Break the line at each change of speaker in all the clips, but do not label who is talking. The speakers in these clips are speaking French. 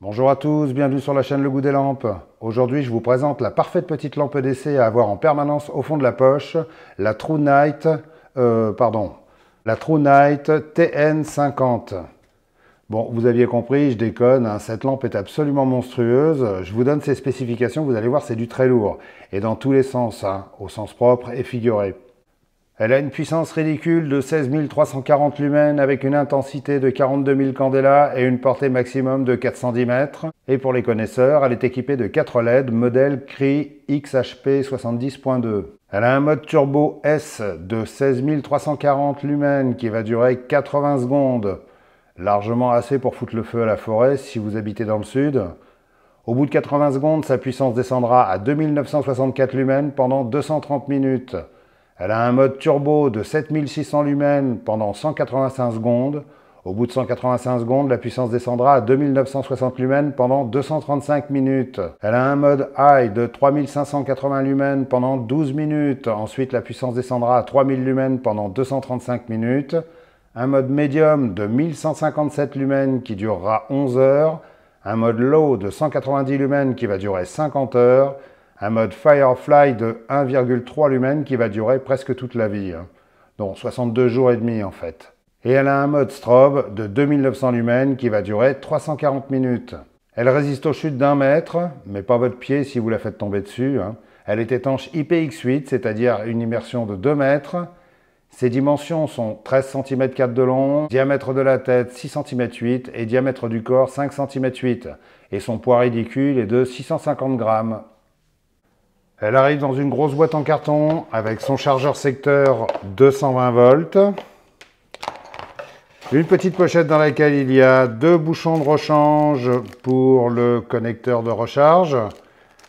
Bonjour à tous, bienvenue sur la chaîne Le Goût des Lampes. Aujourd'hui, je vous présente la parfaite petite lampe d'essai à avoir en permanence au fond de la poche, la True Night TN50. Bon, vous aviez compris, je déconne, hein, cette lampe est absolument monstrueuse. Je vous donne ses spécifications, vous allez voir, c'est du très lourd. Et dans tous les sens, hein, au sens propre et figuré. Elle a une puissance ridicule de 16 340 lumens avec une intensité de 42 000 candela et une portée maximum de 410 mètres. Et pour les connaisseurs, elle est équipée de 4 LED modèle Cree XHP 70.2. Elle a un mode turbo S de 16 340 lumens qui va durer 80 secondes. Largement assez pour foutre le feu à la forêt si vous habitez dans le sud. Au bout de 80 secondes, sa puissance descendra à 2964 lumens pendant 230 minutes. Elle a un mode turbo de 7600 lumens pendant 185 secondes. Au bout de 185 secondes, la puissance descendra à 2960 lumens pendant 235 minutes. Elle a un mode high de 3580 lumens pendant 12 minutes. Ensuite, la puissance descendra à 3000 lumens pendant 235 minutes. Un mode médium de 1157 lumens qui durera 11 heures. Un mode low de 190 lumens qui va durer 50 heures. Un mode Firefly de 1,3 lumens qui va durer presque toute la vie, hein. Donc 62 jours et demi en fait. Et elle a un mode strobe de 2900 lumens qui va durer 340 minutes. Elle résiste aux chutes d'1 mètre, mais pas votre pied si vous la faites tomber dessus, hein. Elle est étanche IPX8, c'est-à-dire une immersion de 2 mètres. Ses dimensions sont 13 cm 4 de long, diamètre de la tête 6 cm 8 et diamètre du corps 5 cm 8. Et son poids ridicule est de 650 grammes. Elle arrive dans une grosse boîte en carton avec son chargeur secteur 220 volts. Une petite pochette dans laquelle il y a 2 bouchons de rechange pour le connecteur de recharge.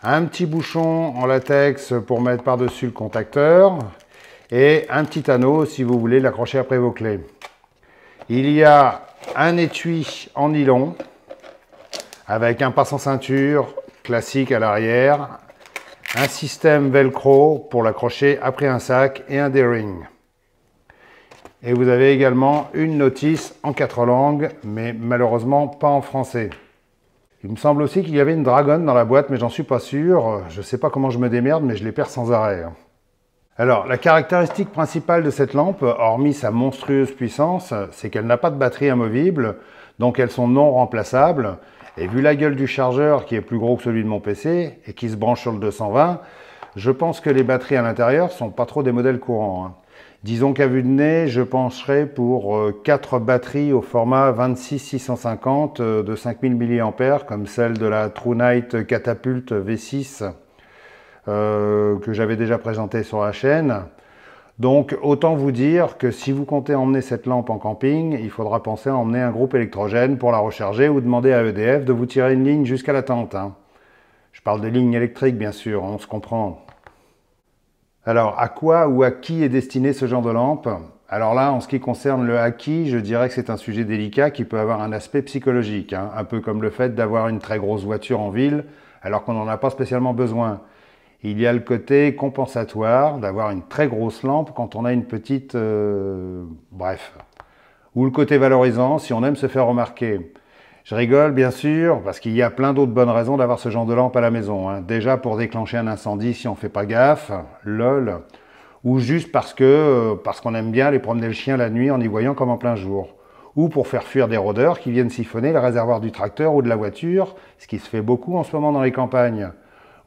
Un petit bouchon en latex pour mettre par-dessus le contacteur. Et un petit anneau si vous voulez l'accrocher après vos clés. Il y a un étui en nylon avec un passe-en-ceinture classique à l'arrière. Un système velcro pour l'accrocher après un sac et un D-ring. Et vous avez également une notice en 4 langues, mais malheureusement pas en français. Il me semble aussi qu'il y avait une dragonne dans la boîte, mais j'en suis pas sûr. Je ne sais pas comment je me démerde, mais je les perds sans arrêt. Alors, la caractéristique principale de cette lampe, hormis sa monstrueuse puissance, c'est qu'elle n'a pas de batterie amovible, donc elles sont non remplaçables. Et vu la gueule du chargeur qui est plus gros que celui de mon PC et qui se branche sur le 220, je pense que les batteries à l'intérieur sont pas trop des modèles courants, hein. Disons qu'à vue de nez, je pencherais pour 4 batteries au format 26-650 de 5000 mAh, comme celle de la True Night Catapult V6 que j'avais déjà présentée sur la chaîne. Donc autant vous dire que si vous comptez emmener cette lampe en camping, il faudra penser à emmener un groupe électrogène pour la recharger ou demander à EDF de vous tirer une ligne jusqu'à la tente, hein. Je parle de lignes électriques bien sûr, on se comprend. Alors à quoi ou à qui est destiné ce genre de lampe? Alors là, en ce qui concerne le à qui, je dirais que c'est un sujet délicat qui peut avoir un aspect psychologique, hein, un peu comme le fait d'avoir une très grosse voiture en ville alors qu'on n'en a pas spécialement besoin. Il y a le côté compensatoire d'avoir une très grosse lampe quand on a une petite... bref. Ou le côté valorisant si on aime se faire remarquer. Je rigole bien sûr parce qu'il y a plein d'autres bonnes raisons d'avoir ce genre de lampe à la maison, hein. Déjà pour déclencher un incendie si on ne fait pas gaffe, lol. Ou juste parce qu'on aime bien aller promener le chien la nuit en y voyant comme en plein jour. Ou pour faire fuir des rôdeurs qui viennent siphonner le réservoir du tracteur ou de la voiture, ce qui se fait beaucoup en ce moment dans les campagnes.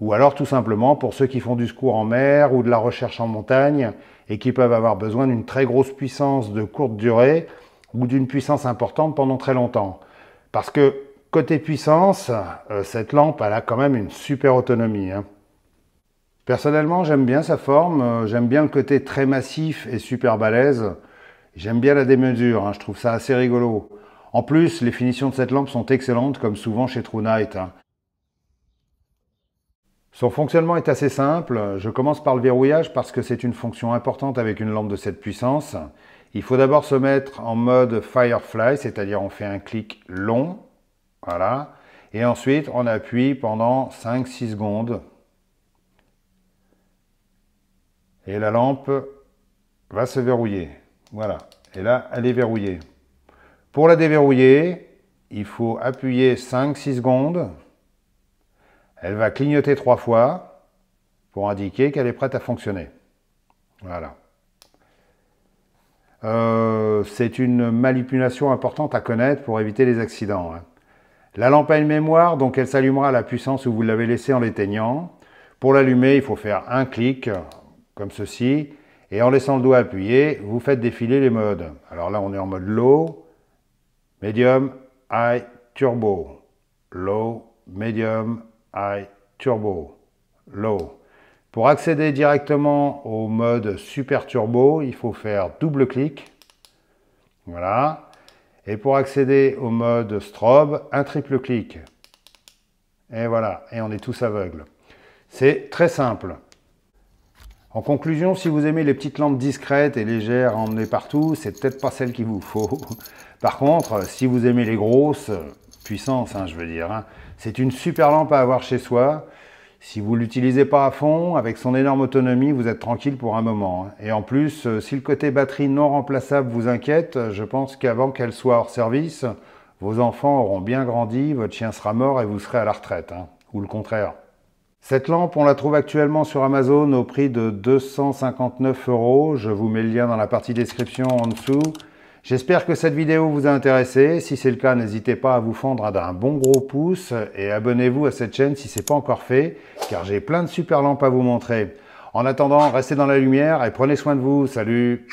Ou alors tout simplement pour ceux qui font du secours en mer ou de la recherche en montagne et qui peuvent avoir besoin d'une très grosse puissance de courte durée ou d'une puissance importante pendant très longtemps. Parce que côté puissance, cette lampe elle a quand même une super autonomie, hein. Personnellement j'aime bien sa forme, j'aime bien le côté très massif et super balèze. J'aime bien la démesure, hein, je trouve ça assez rigolo. En plus, les finitions de cette lampe sont excellentes comme souvent chez True Night, hein. Son fonctionnement est assez simple. Je commence par le verrouillage parce que c'est une fonction importante avec une lampe de cette puissance. Il faut d'abord se mettre en mode Firefly, c'est-à-dire on fait un clic long, voilà, et ensuite on appuie pendant 5-6 secondes. Et la lampe va se verrouiller. Voilà, et là elle est verrouillée. Pour la déverrouiller, il faut appuyer 5-6 secondes. Elle va clignoter 3 fois pour indiquer qu'elle est prête à fonctionner. Voilà. C'est une manipulation importante à connaître pour éviter les accidents. La lampe a une mémoire, donc elle s'allumera à la puissance où vous l'avez laissée en l'éteignant. Pour l'allumer, il faut faire un clic, comme ceci, et en laissant le doigt appuyé, vous faites défiler les modes. Alors là, on est en mode low, medium, high, turbo. Low, medium, high, turbo. Low. Pour accéder directement au mode super turbo, il faut faire double clic. Voilà. Et pour accéder au mode strobe, un triple clic. Et voilà, et on est tous aveugles. C'est très simple. En conclusion, si vous aimez les petites lampes discrètes et légères à emmener partout, c'est peut-être pas celle qu'il vous faut. Par contre, si vous aimez les grosses, puissances, je veux dire, c'est une super lampe à avoir chez soi. Si vous ne l'utilisez pas à fond, avec son énorme autonomie, vous êtes tranquille pour un moment. Et en plus, si le côté batterie non remplaçable vous inquiète, je pense qu'avant qu'elle soit hors service, vos enfants auront bien grandi, votre chien sera mort et vous serez à la retraite, ou le contraire. Cette lampe, on la trouve actuellement sur Amazon au prix de 259 €. Je vous mets le lien dans la partie description en dessous. J'espère que cette vidéo vous a intéressé. Si c'est le cas, n'hésitez pas à vous fendre d'un bon gros pouce et abonnez-vous à cette chaîne si ce n'est pas encore fait, car j'ai plein de super lampes à vous montrer. En attendant, restez dans la lumière et prenez soin de vous. Salut!